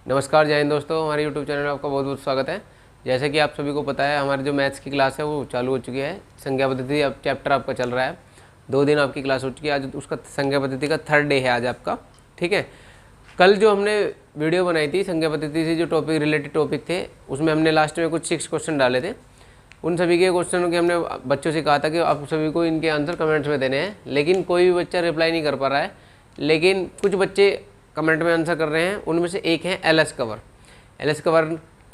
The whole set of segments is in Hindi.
नमस्कार, जय हिंद दोस्तों। हमारे YouTube चैनल में आपका बहुत बहुत स्वागत है। जैसे कि आप सभी को पता है, हमारी जो मैथ्स की क्लास है वो चालू हो चुकी है। संख्या पद्धति अब चैप्टर आपका चल रहा है। 2 दिन आपकी क्लास हो चुकी है। आज उसका संख्या पद्धति का 3rd डे है आज आपका। ठीक है, कल जो हमने वीडियो बनाई थी संख्या पद्धति से जो टॉपिक रिलेटेड टॉपिक थे, उसमें हमने लास्ट में कुछ 6 क्वेश्चन डाले थे। उन सभी के क्वेश्चनों के हमने बच्चों से कहा था कि आप सभी को इनके आंसर कमेंट्स में देने हैं, लेकिन कोई भी बच्चा रिप्लाई नहीं कर पा रहा है। लेकिन कुछ बच्चे कमेंट में आंसर कर रहे हैं। उनमें से एक है एलएस कवर। एलएस कवर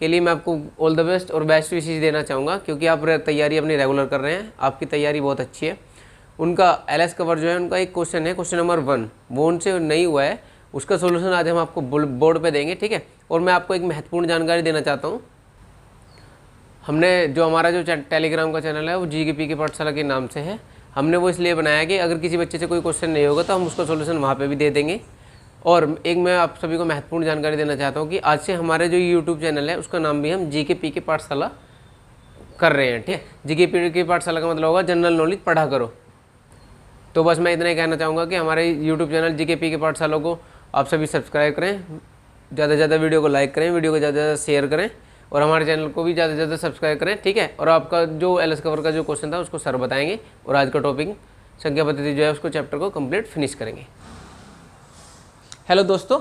के लिए मैं आपको ऑल द बेस्ट और बेस्ट विशेष देना चाहूँगा, क्योंकि आप तैयारी अपनी रेगुलर कर रहे हैं। आपकी तैयारी बहुत अच्छी है। उनका एलएस कवर जो है, उनका एक क्वेश्चन है, क्वेश्चन नंबर 1, वो उनसे नहीं हुआ है। उसका सोल्यूशन आज हम आपको बोर्ड पे देंगे। ठीक है, और मैं आपको एक महत्वपूर्ण जानकारी देना चाहता हूँ। हमने जो हमारा जो टेलीग्राम का चैनल है वो जीके पाठशाला के नाम से है। हमने वो इसलिए बनाया कि अगर किसी बच्चे से कोई क्वेश्चन नहीं होगा तो हम उसका सोल्यूशन वहाँ पे भी दे देंगे। और एक मैं आप सभी को महत्वपूर्ण जानकारी देना चाहता हूँ कि आज से हमारे जो यूट्यूब चैनल है उसका नाम भी हम जीके पाठशाला कर रहे हैं। ठीक है, जीके पाठशाला का मतलब होगा जनरल नॉलेज पढ़ा करो। तो बस मैं इतना ही कहना चाहूँगा कि हमारे यूट्यूब चैनल जीके पाठशाला को आप सभी सब्सक्राइब करें, ज़्यादा से ज़्यादा वीडियो को लाइक करें, वीडियो को ज़्यादा से ज़्यादा शेयर करें, और हमारे चैनल को भी ज़्यादा से ज़्यादा सब्सक्राइब करें। ठीक है, और आपका जो एलएस कवर का जो क्वेश्चन था उसको सर बताएंगे, और आज का टॉपिक संख्या पद्धति जो है उसको चैप्टर को कंप्लीट फिनिश करेंगे। हेलो दोस्तों,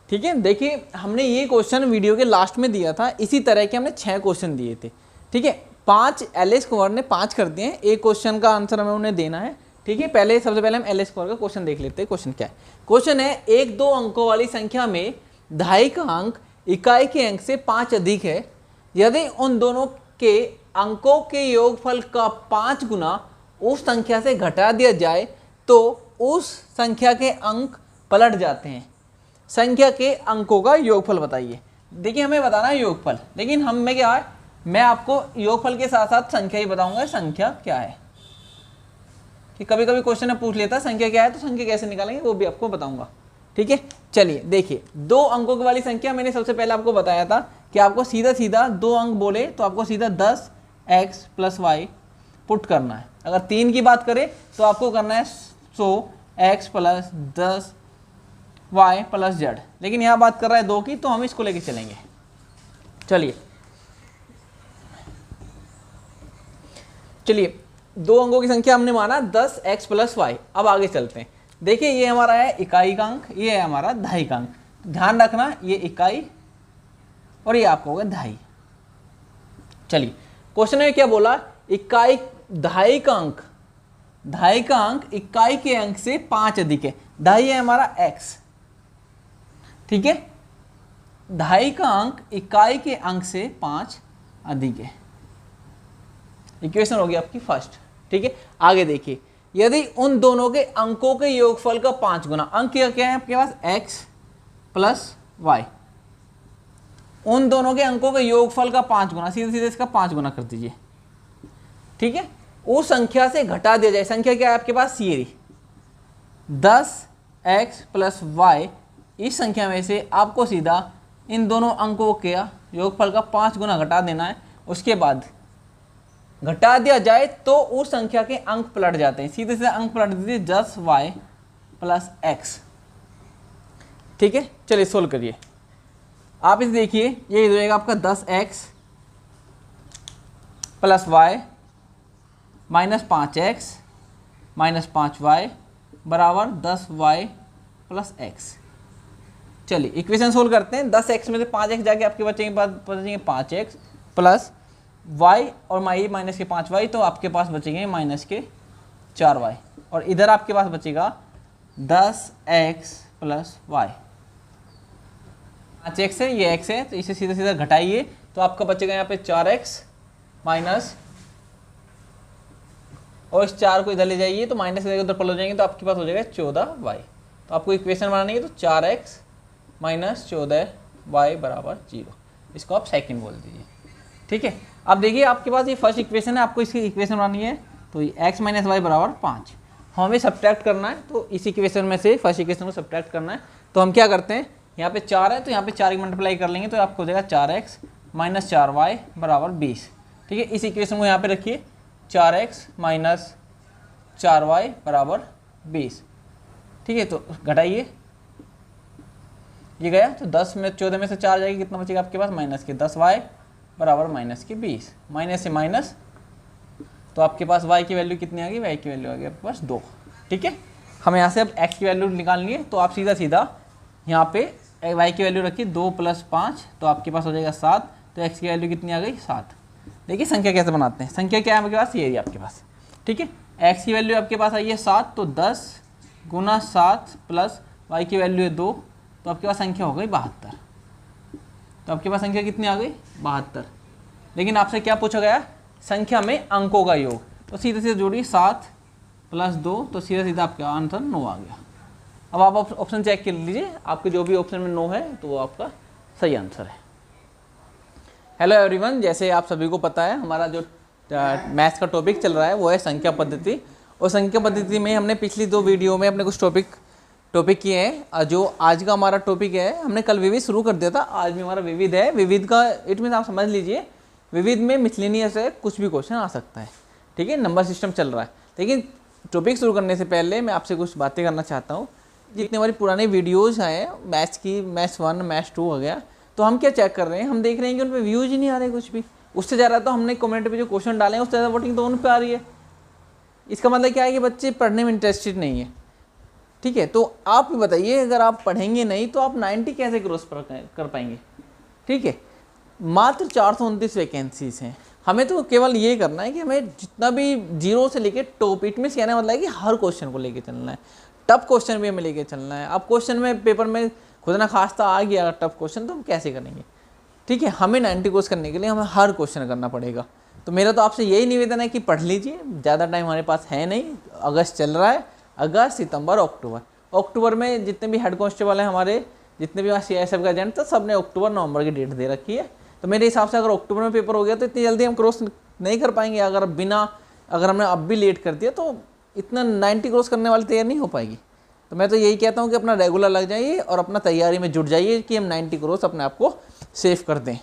ठीक है। देखिए, हमने ये क्वेश्चन वीडियो के लास्ट में दिया था। इसी तरह के हमने 6 क्वेश्चन दिए थे। ठीक है, 5 एलएस कवर ने 5 कर दिए हैं। एक क्वेश्चन का आंसर हमें उन्हें देना है। ठीक है, सबसे पहले हम एलएस कवर का क्वेश्चन देख लेते हैं। क्वेश्चन क्या है? क्वेश्चन है, 1-2 अंकों वाली संख्या में दहाई का अंक इकाई के अंक से 5 अधिक है। यदि उन दोनों के अंकों के योगफल का 5 गुना उस संख्या से घटा दिया जाए तो उस संख्या के अंक पलट जाते हैं। संख्या के अंकों का योगफल बताइए। देखिए, हमें बताना है योगफल, लेकिन मैं क्या है, मैं आपको योगफल के साथ साथ संख्या ही बताऊंगा। संख्या क्या है कि कभी कभी क्वेश्चन में पूछ लेता है संख्या क्या है, तो संख्या कैसे निकालेंगे वो भी आपको बताऊंगा। ठीक है, चलिए देखिए, 2 अंकों की वाली संख्या मैंने सबसे पहले आपको बताया था कि आपको सीधा सीधा 2 अंक बोले तो आपको सीधा 10x + y पुट करना है। अगर 3 की बात करें तो आपको करना है 100x + 10y + z। लेकिन यहाँ बात कर रहा है 2 की, तो हम इसको लेके चलेंगे। चलिए 2 अंकों की संख्या हमने माना 10x + y। अब आगे चलते हैं। देखिए, ये हमारा है इकाई का अंक, ये है हमारा दहाई का अंक। ध्यान रखना, ये इकाई और ये आपको होगा दहाई। चलिए, क्वेश्चन में क्या बोला? इकाई दहाई का अंक इकाई के अंक से 5 अधिक है। दहाई है हमारा x। ठीक है, दहाई का अंक इकाई के अंक से 5 अधिक है। इक्वेशन होगी आपकी फर्स्ट। ठीक है, आगे देखिए, यदि उन दोनों के अंकों के योगफल का 5 गुना, अंक क्या है आपके पास? x + y। उन दोनों के अंकों के योगफल का 5 गुना, सीधे सीधे इसका 5 गुना कर दीजिए। ठीक है, उस संख्या से घटा दिया जाए। संख्या क्या है आपके पास? ये रही 10x + y। इस संख्या में से आपको सीधा इन दोनों अंकों के योगफल का 5 गुना घटा देना है। उसके बाद घटा दिया जाए तो उस संख्या के अंक पलट जाते हैं। सीधे सीधे अंक पलट दीजिए 10y + x। ठीक है, चलिए सोल्व करिए। आप इसे देखिए, ये हो जाएगा आपका 10x + y - 5x - 5y = 10y + x। चलिए इक्वेशन सोल्व करते हैं। 10x में से 5x जाके आपके बचेंगे 5x प्लस y और माइनस के 5y, तो आपके पास बचेंगे माइनस के 4y। और इधर आपके पास बचेगा 10x + y। 5x है, ये x है, तो इसे सीधा सीधा घटाइए तो आपका बचेगा यहाँ पे 4x माइनस, और इस 4 को इधर ले जाइए तो माइनस से उधर पलट जाएंगे तो आपके पास हो जाएगा 14y। तो आपको इक्वेशन बनानी है, तो 4x - 14y = 0। इसको आप सेकंड बोल दीजिए। ठीक है, अब देखिए आपके पास ये फर्स्ट इक्वेशन है, आपको इसकी इक्वेशन बनानी है। तो x - y = 5। हमें सब्ट्रैक्ट करना है, तो इस इक्वेशन में से फर्स्ट इक्वेशन को सब्ट्रैक्ट करना है। तो हम क्या करते हैं, यहाँ पे 4 है तो यहाँ पे 4 की मल्टीप्लाई कर लेंगे तो आपको हो जाएगा 4x - 4y = 20। ठीक है, इस इक्वेशन को यहाँ पे रखिए, 4x - 4y = 20। ठीक है, तो घटाइए, ये गया तो 10 में 14 में से 4 जाएगी, कितना बचेगा आपके पास माइनस के 10y बराबर माइनस के 20, माइनस से माइनस तो आपके पास y की वैल्यू कितनी आ गई, y की वैल्यू आ गई आपके पास 2। ठीक है, हमें यहाँ से अब x की वैल्यू निकालनी है, तो आप सीधा सीधा यहाँ पे y की वैल्यू रखिए 2 + 5 तो आपके पास हो जाएगा 7, तो x की वैल्यू कितनी आ गई 7। देखिए संख्या कैसे बनाते हैं, संख्या क्या है आपके पास, ये है आपके पास। ठीक है, x की वैल्यू आपके पास आई है 7, तो 10 × 7 प्लस y की वैल्यू है 2, तो आपके पास संख्या हो गई 72। तो आपके पास संख्या कितनी आ गई 72। लेकिन आपसे क्या पूछा गया, संख्या में अंकों का योग, तो सीधे सीधे जोड़िए 7 + 2 तो सीधा सीधा आपका आंसर 9 आ गया। अब आप ऑप्शन चेक कर लीजिए, आपके जो भी ऑप्शन में 9 है तो वो आपका सही आंसर है। हेलो एवरीवन, जैसे आप सभी को पता है हमारा जो मैथ्स का टॉपिक चल रहा है वो है संख्या पद्धति, और संख्या पद्धति में हमने पिछली 2 वीडियो में अपने कुछ टॉपिक किए हैं। जो आज का हमारा टॉपिक है, हमने कल विविध शुरू कर दिया था, आज भी हमारा विविध है। विविध का इट मीन आप समझ लीजिए, विविध में मिसलेनियस है, कुछ भी क्वेश्चन आ सकता है। ठीक है, नंबर सिस्टम चल रहा है। लेकिन टॉपिक शुरू करने से पहले मैं आपसे कुछ बातें करना चाहता हूँ। जितने हमारी पुरानी वीडियोस हैं मैथ्स की, मैथ्स 1 मैथ्स 2 हो गया, तो हम क्या चेक कर रहे हैं, हम देख रहे हैं कि उन पर व्यूज ही नहीं आ रहे कुछ भी। उससे ज़्यादा तो हमने कमेंट पे जो क्वेश्चन डाले हैं उससे ज़्यादा वोटिंग तो उन पर आ रही है। इसका मतलब क्या है कि बच्चे पढ़ने में इंटरेस्टेड नहीं है। ठीक है, तो आप भी बताइए, अगर आप पढ़ेंगे नहीं तो आप 90 कैसे क्रॉस कर पाएंगे। ठीक है, मात्र 429 वैकेंसीज हैं। हमें तो केवल ये करना है कि हमें जितना भी 0 से लेके टॉप, इट में कहना मतलब है कि हर क्वेश्चन को लेके चलना है, टफ क्वेश्चन भी हमें लेके चलना है। अब क्वेश्चन में पेपर में खुदा ना खास्ता आ गया अगर टफ क्वेश्चन, तो हम कैसे करेंगे। ठीक है, हमें 90 क्रॉस करने के लिए हमें हर क्वेश्चन करना पड़ेगा। तो मेरा तो आपसे यही निवेदन है कि पढ़ लीजिए, ज़्यादा टाइम हमारे पास है नहीं, अगस्त चल रहा है, अगस्त सितंबर अक्टूबर में जितने भी हेड कांस्टेबल हैं हमारे, जितने भी CISF का एजेंट था, सब ने अक्टूबर नवंबर की डेट दे रखी है। तो मेरे हिसाब से अगर अक्टूबर में पेपर हो गया तो इतनी जल्दी हम क्रॉस नहीं कर पाएंगे। अगर हमने अब भी लेट कर दिया तो इतना 90 क्रॉस करने वाली तैयार नहीं हो पाएगी। तो मैं तो यही कहता हूँ कि अपना रेगुलर लग जाइए और अपना तैयारी में जुट जाइए कि हम 90 क्रॉस अपने आप को सेव कर दें।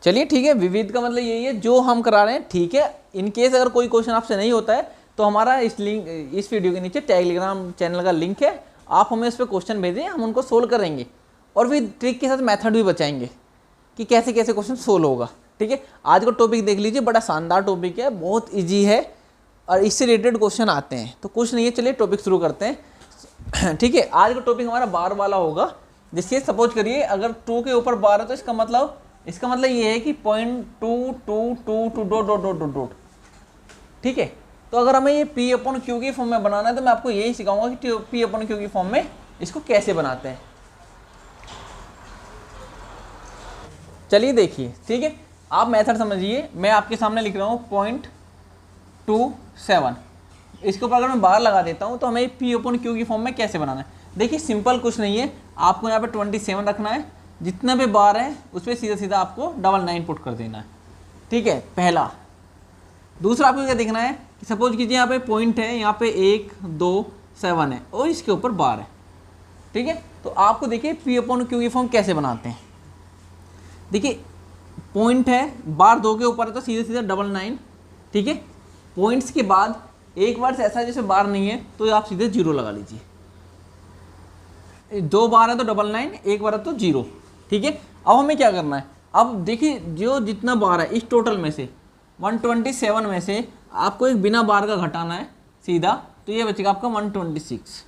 चलिए ठीक है, विविध का मतलब यही है जो हम करा रहे हैं। ठीक है, इन केस अगर कोई क्वेश्चन आपसे नहीं होता है तो हमारा इस वीडियो के नीचे टेलीग्राम चैनल का लिंक है, आप हमें उस पर क्वेश्चन भेजें, हम उनको सोल्व करेंगे और फिर ट्रिक के साथ मेथड भी बताएंगे कि कैसे कैसे क्वेश्चन सोल्व होगा। ठीक है, आज का टॉपिक देख लीजिए, बड़ा शानदार टॉपिक है, बहुत इजी है और इससे रिलेटेड क्वेश्चन आते हैं। तो कुछ नहीं है, चलिए टॉपिक शुरू करते हैं। ठीक है, आज का टॉपिक हमारा बार वाला होगा। जिससे सपोज करिए अगर 2 के ऊपर बार है तो इसका मतलब ये है कि 0.222 ... ठीक है, तो अगर हमें ये P/Q की फॉर्म में बनाना है तो मैं आपको यही सिखाऊंगा कि P/Q की फॉर्म में इसको कैसे बनाते हैं। चलिए देखिए, ठीक है, आप मेथड समझिए। मैं आपके सामने लिख रहा हूँ 0.27, इसके ऊपर अगर मैं बार लगा देता हूँ तो हमें P/Q की फॉर्म में कैसे बनाना है। देखिए सिंपल कुछ नहीं है, आपको यहाँ पे 27 रखना है, जितना भी बार है उस पर सीधा सीधा आपको 99 पुट कर देना है। ठीक है, पहला। दूसरा आपको क्या देखना है कि सपोज कीजिए यहाँ पे पॉइंट है, यहाँ पे 1 2 7 है और इसके ऊपर बार है। ठीक है, तो आपको देखिए P/Q की फॉर्म कैसे बनाते हैं। देखिए पॉइंट है, बार 2 के ऊपर है तो सीधे सीधा 99। ठीक है, पॉइंट्स के बाद एक बार से ऐसा जैसे बार नहीं है तो आप सीधे 0 लगा लीजिए। 2 बार है तो 99, एक बार है तो 0। ठीक है, अब हमें क्या करना है, अब देखिए जो जितना बार है इस टोटल में से 127 में से आपको एक बिना बार का घटाना है सीधा, तो ये बचेगा आपका 126।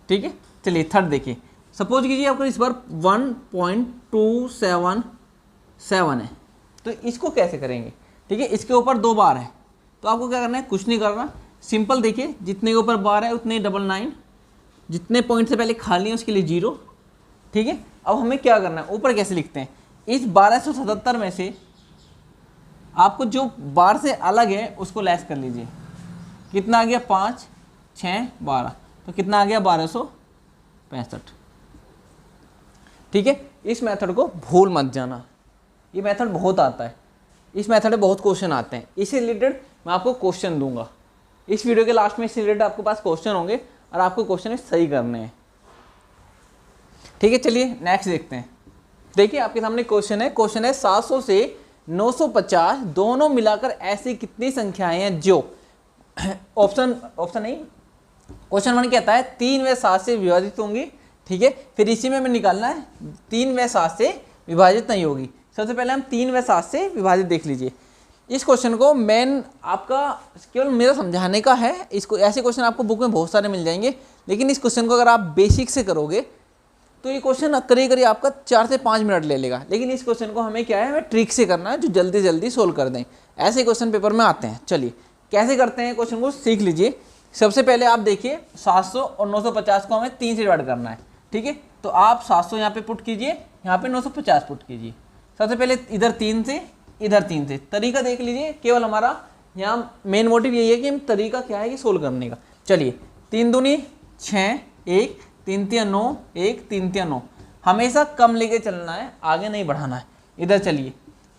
ठीक है, चलिए थर्ड देखिए, सपोज कीजिए आपको इस बार 1.277 है, तो इसको कैसे करेंगे। ठीक है, इसके ऊपर 2 बार है तो आपको क्या करना है, कुछ नहीं करना, सिंपल देखिए जितने के ऊपर बार है उतने 99, जितने पॉइंट से पहले खाली है उसके लिए 0। ठीक है, अब हमें क्या करना है, ऊपर कैसे लिखते हैं, इस 1277 में से आपको जो बार से अलग है उसको लेस कर लीजिए। कितना आ गया, 5 6 12, तो कितना आ गया 1265। ठीक है, इस मेथड को भूल मत जाना, ये मेथड बहुत आता है, इस मेथड में बहुत क्वेश्चन आते हैं। इससे रिलेटेड मैं आपको क्वेश्चन दूंगा इस वीडियो के लास्ट में, इससे रिलेटेड आपके पास क्वेश्चन होंगे और आपको क्वेश्चन सही करने हैं। ठीक है, चलिए नेक्स्ट देखते हैं। देखिए आपके सामने क्वेश्चन है 700 से 950 दोनों मिलाकर ऐसी कितनी संख्याएं हैं जो ऑप्शन नहीं, क्वेश्चन 1 कहता है 3 व 7 से विभाजित होंगी, ठीक है। फिर इसी में हमें निकालना है 3 व 7 से विभाजित नहीं होगी। सबसे पहले हम 3 व 7 से विभाजित देख लीजिए। इस क्वेश्चन को मेन आपका केवल मेरा समझाने का है। इसको ऐसे क्वेश्चन आपको बुक में बहुत सारे मिल जाएंगे, लेकिन इस क्वेश्चन को अगर आप बेसिक से करोगे तो ये क्वेश्चन करीब करीब आपका 4 से 5 मिनट ले लेगा। लेकिन इस क्वेश्चन को हमें क्या है, हमें ट्रिक से करना है जो जल्दी जल्दी सोल्व कर दें। ऐसे क्वेश्चन पेपर में आते हैं। चलिए कैसे करते हैं क्वेश्चन को सीख लीजिए। सबसे पहले आप देखिए 700 और 950 को हमें 3 से डिवाइड करना है, ठीक है। तो आप 700 यहाँ पे पुट कीजिए, यहाँ पे 950 पुट कीजिए। सबसे पहले इधर 3 से, इधर 3 से। तरीका देख लीजिए, केवल हमारा यहाँ मेन मोटिव यही है कि हम तरीका क्या है कि सोल्व करने का। चलिए 3 दूनी 6, 1, 3 तिया 9, 1, 3 तिया 9। हमेशा कम लेके चलना है, आगे नहीं बढ़ाना है। इधर चलिए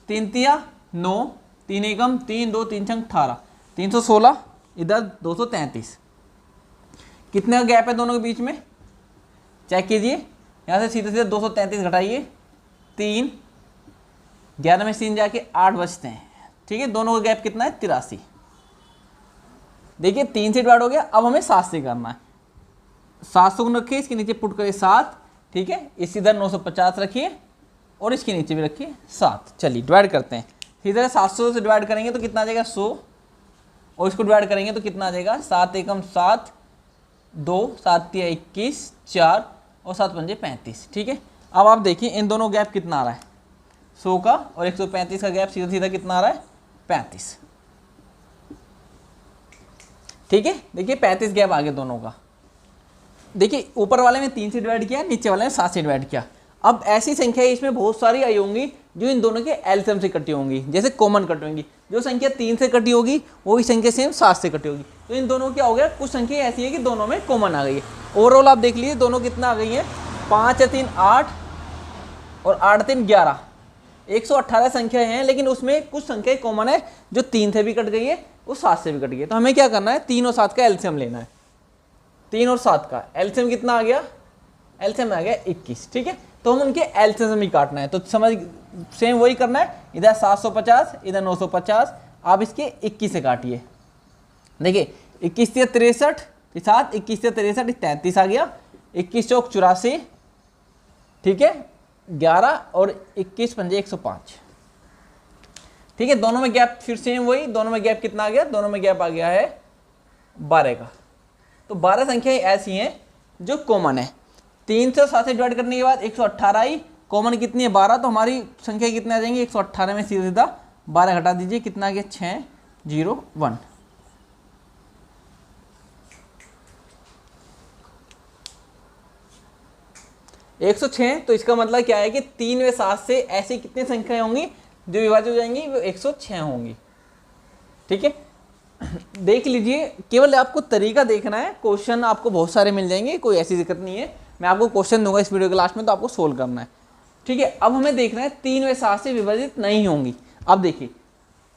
3 तिया 9, 3 एकम 3, 2 3 छंग 18, 316, इधर 233। कितने का गैप है दोनों के बीच में, चेक कीजिए। यहाँ से सीधे सीधे 233 घटाइए 3, 11 में 3 जाके 8 बचते हैं, ठीक है। दोनों का गैप कितना है, 83। देखिए 3 से डिवाइड हो गया। अब हमें 7 से करना है। 700 को रखिए, इसके नीचे पुट करिए 7, ठीक है। इस इधर 950 रखिए और इसके नीचे भी रखिए 7। चलिए डिवाइड करते हैं। इधर 700 से डिवाइड करेंगे तो कितना आ जाएगा 100, और इसको डिवाइड करेंगे तो कितना आ जाएगा 7 एकम 7, 2, 7 तिया 21, 4 और 7 पंजे 35, ठीक है। अब आप देखिए इन दोनों गैप कितना आ रहा है, 100 का और 135 का गैप सीधा सीधा कितना आ रहा है, 35, ठीक है। देखिए 35 गैप आ गया दोनों का। देखिए ऊपर वाले में 3 से डिवाइड किया, नीचे वाले में 7 से डिवाइड किया। अब ऐसी संख्या इसमें बहुत सारी आई होंगी जो इन दोनों के एलसीएम से कटी होंगी, जैसे कॉमन कट होंगी। जो संख्या 3 से कटी होगी वही संख्या सेम 7 से कटी होगी। तो इन दोनों क्या हो गया, कुछ संख्या ऐसी है कि दोनों में कॉमन आ गई है। ओवरऑल आप देख लीजिए दोनों कितना आ गई है, 5 या 3 8 और 8 3 11, 118 संख्या हैं। लेकिन उसमें कुछ संख्या कॉमन है जो 3 से भी कट गई है, वो 7 से भी कट गई है। तो हमें क्या करना है, 3 और 7 का एलसीएम लेना है। 3 और 7 का एलसीएम कितना आ गया, एलसीएम आ गया 21, ठीक है। तो हम उनके एलसीएम ही काटना है। तो समझ सेम वही करना है, इधर 750, इधर 950। आप इसके 21 से काटिए। देखिए 21 से 63 के साथ 21 से 63 33 आ गया, 21 चौक 84, ठीक है, 11 और 21 पंजे 105, ठीक है। दोनों में गैप फिर सेम वही, दोनों में गैप कितना आ गया, दोनों में गैप आ गया है 12 का। तो 12 संख्याएं ऐसी हैं जो कॉमन है। 3 से 7 से डिवाइड करने के बाद 118 आई, कॉमन कितनी है 12, तो हमारी संख्या कितने आ जाएंगी, 118 में सीधा सीधा 12 घटा दीजिए, कितना आ गया 601। एक 106। तो इसका मतलब क्या है कि 3 व 7 से ऐसी कितनी संख्याएं होंगी जो विभाजित हो जाएंगी, वो 106 होंगी, ठीक है। देख लीजिए, केवल आपको तरीका देखना है। क्वेश्चन आपको बहुत सारे मिल जाएंगे, कोई ऐसी दिक्कत नहीं है। मैं आपको क्वेश्चन दूंगा इस वीडियो के लास्ट में, तो आपको सोल्व करना है, ठीक है। अब हमें देखना है 3 व 7 से विभाजित नहीं होंगी। अब देखिए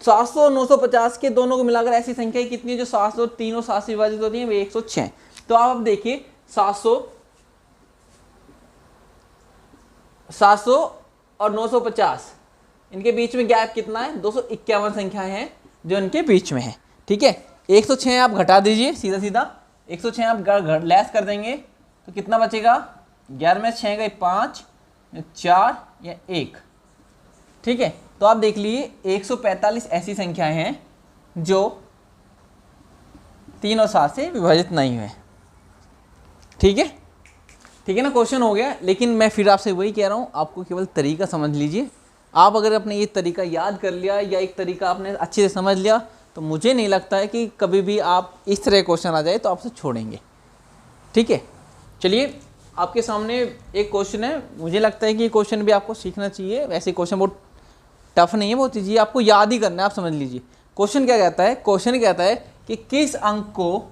700 और 950 के दोनों को मिलाकर ऐसी संख्या कितनी है जो 700 3 और 7 से विभाजित होती है, वे 106। तो आप अब देखिए 700 और 950, इनके बीच में गैप कितना है, 251 संख्याएं हैं जो इनके बीच में है, ठीक है। 106 आप घटा दीजिए, सीधा सीधा 106 आप लेस कर देंगे तो कितना बचेगा, 11 में 6 गए 5, 4 या 1, ठीक है। तो आप देख लीजिए 145 ऐसी संख्याएं हैं जो 3 और 7 से विभाजित नहीं हुए, ठीक है, ठीक है ना। क्वेश्चन हो गया। लेकिन मैं फिर आपसे वही कह रहा हूँ, आपको केवल तरीका समझ लीजिए। आप अगर अपने ये तरीका याद कर लिया या एक तरीका आपने अच्छे से समझ लिया, तो मुझे नहीं लगता है कि कभी भी आप इस तरह क्वेश्चन आ जाए तो आपसे छोड़ेंगे, ठीक है। चलिए आपके सामने एक क्वेश्चन है, मुझे लगता है कि ये क्वेश्चन भी आपको सीखना चाहिए। वैसे क्वेश्चन बहुत टफ नहीं है, बहुत ईजी, आपको याद ही करना है। आप समझ लीजिए क्वेश्चन क्या कहता है। क्वेश्चन कहता है कि किस अंक को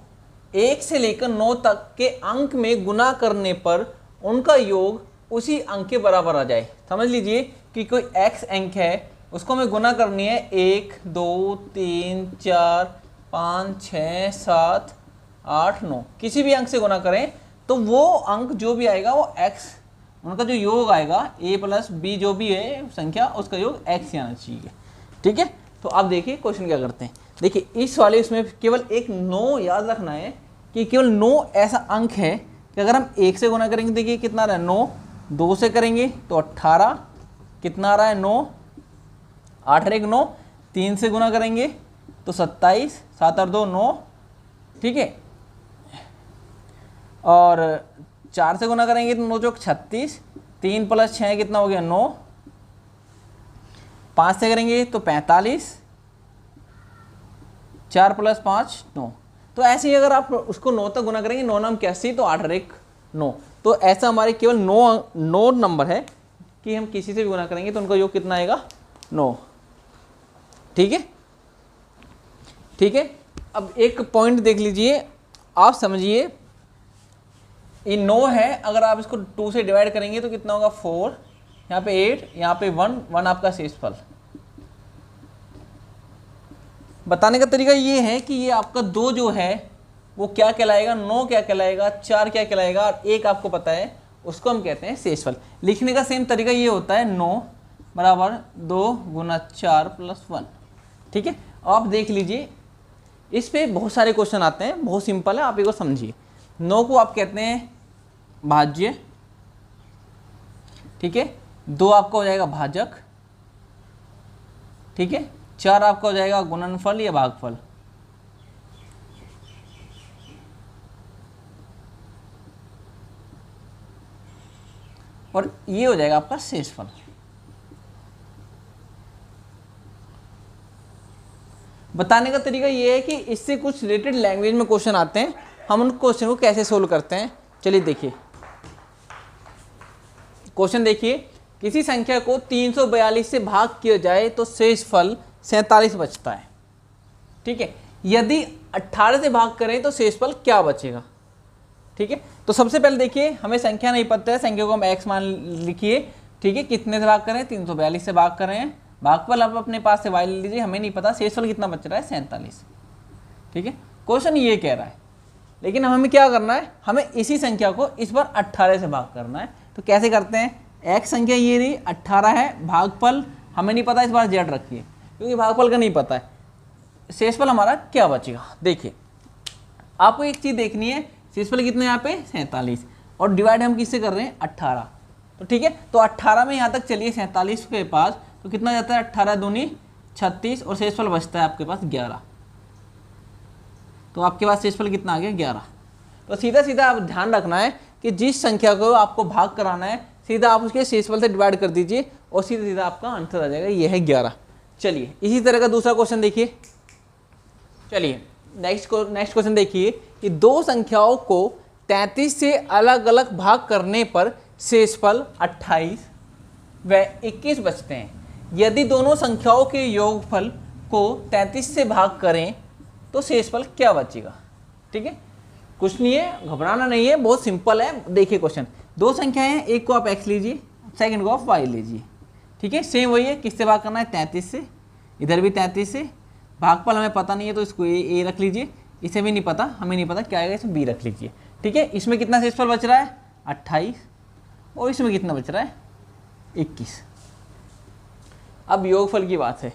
1 से लेकर 9 तक के अंक में गुना करने पर उनका योग उसी अंक के बराबर आ जाए। समझ लीजिए कि कोई x अंक है, उसको हमें गुना करनी है 1 2 3 4 5 6 7 8 9, किसी भी अंक से गुना करें तो वो अंक जो भी आएगा वो x, उनका जो योग आएगा a प्लस b जो भी है संख्या, उसका योग x आना चाहिए, ठीक है। तो आप देखिए क्वेश्चन क्या करते हैं। देखिए इस वाले इसमें केवल एक 9 याद रखना है कि केवल 9 ऐसा अंक है कि अगर हम 1 से गुना करेंगे, देखिए कितना आ रहा है 9, 2 से करेंगे तो 18, कितना आ रहा है 9, 8 और 1 9, 3 से गुना करेंगे तो 27, 7 और 2 9, ठीक है, और 4 से गुना करेंगे तो 9 चौक 36, 3 + 6 कितना हो गया 9, 5 से करेंगे तो 45, 4 + 5 9। तो ऐसे ही अगर आप उसको 9 तक गुना करेंगे, 9 नाम 81, तो 8 और 1 9। तो ऐसा हमारे केवल 9 नंबर है कि हम किसी से भी गुना करेंगे तो उनका योग कितना आएगा 9। ठीक है, ठीक है। अब एक पॉइंट देख लीजिए, आप समझिए, ये 9 है, अगर आप इसको 2 से डिवाइड करेंगे तो कितना होगा 4, यहाँ पे 8, यहाँ पे 1 आपका शेषफल। बताने का तरीका ये है कि ये आपका 2 जो है वो क्या कहलाएगा, 9 क्या कहलाएगा, 4 क्या कहलाएगा, और 1 आपको पता है उसको हम कहते हैं शेषफल। लिखने का सेम तरीका ये होता है 9 बराबर 2 गुना 4 + 1। ठीक है, आप देख लीजिए, इस पे बहुत सारे क्वेश्चन आते हैं, बहुत सिंपल है, आप एक बार समझिए। 9 को आप कहते हैं भाज्य, ठीक है, 2 आपका हो जाएगा भाजक, ठीक है, 4 आपका हो जाएगा गुणनफल या भागफल, और ये हो जाएगा आपका शेषफल। बताने का तरीका ये है कि इससे कुछ रिलेटेड लैंग्वेज में क्वेश्चन आते हैं, हम उन क्वेश्चन को कैसे सोल्व करते हैं। चलिए देखिए, क्वेश्चन देखिए, किसी संख्या को 342 से भाग किया जाए तो शेषफल 47 बचता है। ठीक है, यदि 18 से भाग करें तो शेषफल क्या बचेगा। ठीक है, तो सबसे पहले देखिए, हमें संख्या नहीं पता है, संख्या को हम x मान लिखिए। ठीक है, कितने से भाग करें, 342 से भाग कर रहे हैं, भागफल आप अपने पास से y ले लीजिए, हमें नहीं पता शेषफल कितना बच रहा है 47। ठीक है, क्वेश्चन ये कह रहा है, लेकिन हमें क्या करना है, हमें इसी संख्या को इस बार 18 से भाग करना है। तो कैसे करते हैं, x संख्या ये रही 18 है, भागफल हमें नहीं पता, इस बार z रखिए क्योंकि भागफल का नहीं पता है, शेषफल हमारा क्या बचेगा। देखिए, आपको एक चीज़ देखनी है, शेषफल कितना है यहाँ पे 47, और डिवाइड हम किससे कर रहे हैं 18। तो ठीक है, तो 18 में यहाँ तक चलिए 47 के पास, तो कितना जाता है 18 दूनी 36, और शेषफल बचता है आपके पास 11। तो आपके पास शेषफल कितना आ गया 11। तो सीधा सीधा आप ध्यान रखना है कि जिस संख्या को आपको भाग कराना है, सीधा आप उसके शेषफल से डिवाइड कर दीजिए और सीधा सीधा आपका आंसर आ जाएगा, ये है 11। चलिए, इसी तरह का दूसरा क्वेश्चन देखिए। चलिए नेक्स्ट क्वेश्चन देखिए कि दो संख्याओं को 33 से अलग अलग भाग करने पर शेषफल 28 व 21 बचते हैं। यदि दोनों संख्याओं के योगफल को 33 से भाग करें तो शेषफल क्या बचेगा। ठीक है, कुछ नहीं है, घबराना नहीं है, बहुत सिंपल है। देखिए क्वेश्चन, दो संख्याएं हैं, एक को आप x लीजिए, सेकंड को आप y लीजिए। ठीक है, सेम वही है, किससे भाग करना है 33 से, इधर भी 33 से, भागफल हमें पता नहीं है तो इसको a रख लीजिए, इसे भी नहीं पता, हमें नहीं पता क्या आएगा, इसे b रख लीजिए। ठीक है, इसमें कितना शेषफल बच रहा है 28, और इसमें कितना बच रहा है 21। अब योगफल की बात है।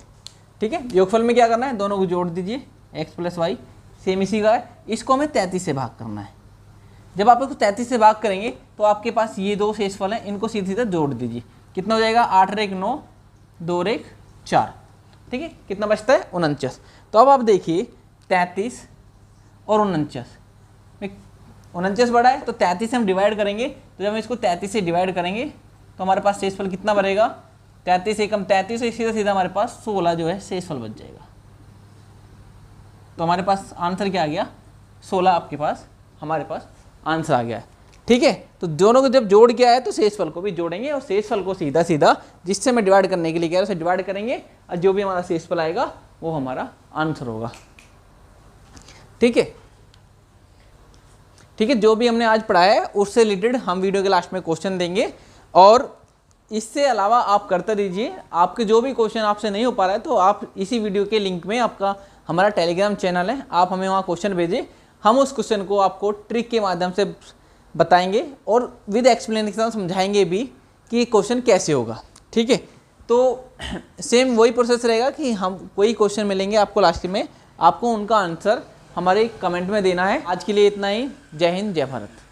ठीक है, योगफल में क्या करना है, दोनों को जोड़ दीजिए, x + y सेम इसी का है, इसको हमें 33 से भाग करना है। जब आप इसको 33 से भाग करेंगे तो आपके पास ये दो शेषफल हैं, इनको सीधे सीधे जोड़ दीजिए, कितना हो जाएगा 8 और 1 9, 2 और 1 4। ठीक है, कितना बचता है 49। तो अब आप देखिए 33 और 49 में 49 बड़ा है, तो 33 से हम डिवाइड करेंगे, तो जब हम इसको 33 से डिवाइड करेंगे तो हमारे पास शेषफल कितना बनेगा 33 एकम 33, और सीधा सीधा हमारे पास 16 जो है शेषफल बच जाएगा। तो हमारे पास आंसर क्या आ गया 16, आपके पास हमारे पास आंसर आ गया है। ठीक है, तो दोनों को जब जोड़ के आए तो शेषफल को भी जोड़ेंगे, और शेषफल को सीधा सीधा जिससे मैं डिवाइड करने के लिए कह रहा हूँ उसे डिवाइड करेंगे, और जो भी हमारा शेषफल आएगा वो हमारा आंसर होगा। ठीक है, ठीक है, जो भी हमने आज पढ़ाया है उससे रिलेटेड हम वीडियो के लास्ट में क्वेश्चन देंगे, और इससे अलावा आप करते रहिए। आपके जो भी क्वेश्चन आपसे नहीं हो पा रहा है तो आप इसी वीडियो के लिंक में आपका हमारा टेलीग्राम चैनल है, आप हमें वहाँ क्वेश्चन भेजें, हम उस क्वेश्चन को आपको ट्रिक के माध्यम से बताएंगे और विद एक्सप्लेनेशन समझाएंगे भी कि क्वेश्चन कैसे होगा। ठीक है, तो सेम वही प्रोसेस रहेगा कि हम कोई क्वेश्चन मिलेंगे आपको लास्ट में, आपको उनका आंसर हमारे कमेंट में देना है। आज के लिए इतना ही, जय हिंद जय भारत।